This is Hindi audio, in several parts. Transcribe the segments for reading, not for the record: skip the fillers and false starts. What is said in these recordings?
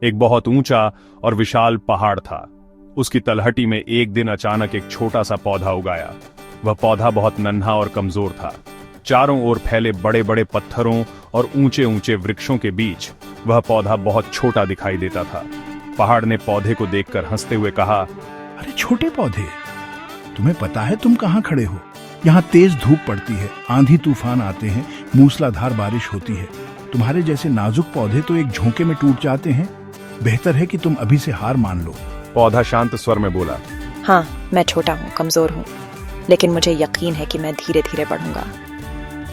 एक बहुत ऊंचा और विशाल पहाड़ था। उसकी तलहटी में एक दिन अचानक एक छोटा सा पौधा उगाया। वह पौधा बहुत नन्हा और कमजोर था। चारों ओर फैले बड़े बड़े पत्थरों और ऊंचे ऊंचे वृक्षों के बीच वह पौधा बहुत छोटा दिखाई देता था। पहाड़ ने पौधे को देखकर हंसते हुए कहा, अरे छोटे पौधे, तुम्हें पता है तुम कहाँ खड़े हो? यहाँ तेज धूप पड़ती है, आंधी तूफान आते हैं, मूसलाधार बारिश होती है। तुम्हारे जैसे नाजुक पौधे तो एक झोंके में टूट जाते हैं। बेहतर है कि तुम अभी से हार मान लो। पौधा शांत स्वर में बोला, हाँ, मैं छोटा हूँ, कमजोर हूँ, लेकिन मुझे यकीन है कि मैं धीरे धीरे बढ़ूंगा।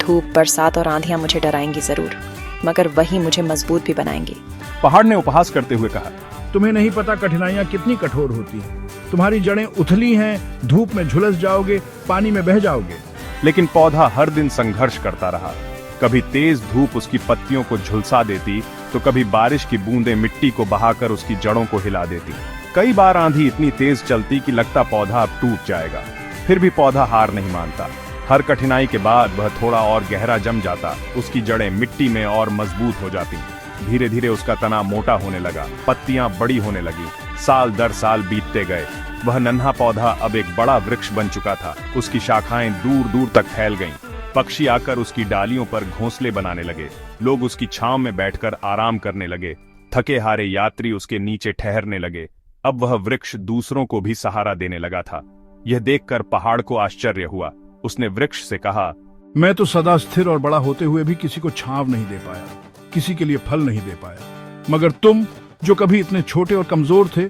धूप, बरसात और आंधियां मुझे डराएंगी जरूर, मगर वही मुझे मजबूत भी बनाएंगी। पहाड़ ने उपहास करते हुए कहा, तुम्हें नहीं पता कठिनाइयाँ कितनी कठोर होती हैं। तुम्हारी जड़ें उथली हैं, धूप में झुलस जाओगे, पानी में बह जाओगे। लेकिन पौधा हर दिन संघर्ष करता रहा। कभी तेज धूप उसकी पत्तियों को झुलसा देती, तो कभी बारिश की बूंदें मिट्टी को बहाकर उसकी जड़ों को हिला देती। कई बार आंधी इतनी तेज चलती कि लगता पौधा अब टूट जाएगा। फिर भी पौधा हार नहीं मानता। हर कठिनाई के बाद वह थोड़ा और गहरा जम जाता, उसकी जड़ें मिट्टी में और मजबूत हो जाती। धीरे धीरे उसका तना मोटा होने लगा, पत्तियां बड़ी होने लगी। साल दर साल बीतते गए। वह नन्हा पौधा अब एक बड़ा वृक्ष बन चुका था। उसकी शाखाएं दूर दूर तक फैल गईं। पक्षी आकर उसकी डालियों पर घोंसले बनाने लगे। लोग उसकी छांव में बैठकर आराम करने लगे। थके हारे यात्री उसके नीचे ठहरने लगे। अब वह वृक्ष दूसरों को भी सहारा देने लगा था। यह देखकर पहाड़ को आश्चर्य हुआ। उसने वृक्ष से कहा, मैं तो सदा स्थिर और बड़ा होते हुए भी किसी को छांव नहीं दे पाया, किसी के लिए फल नहीं दे पाया, मगर तुम जो कभी इतने छोटे और कमजोर थे,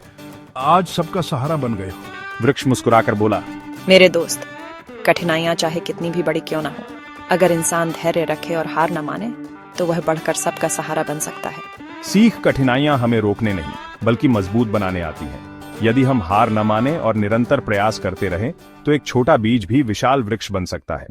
आज सबका सहारा बन गए हो। वृक्ष मुस्कुराकर बोला, मेरे दोस्त, कठिनाइयां चाहे कितनी भी बड़ी क्यों ना हो, अगर इंसान धैर्य रखे और हार न माने तो वह बढ़कर सबका सहारा बन सकता है। सीख कठिनाइयां हमें रोकने नहीं बल्कि मजबूत बनाने आती हैं। यदि हम हार न माने और निरंतर प्रयास करते रहें तो एक छोटा बीज भी विशाल वृक्ष बन सकता है।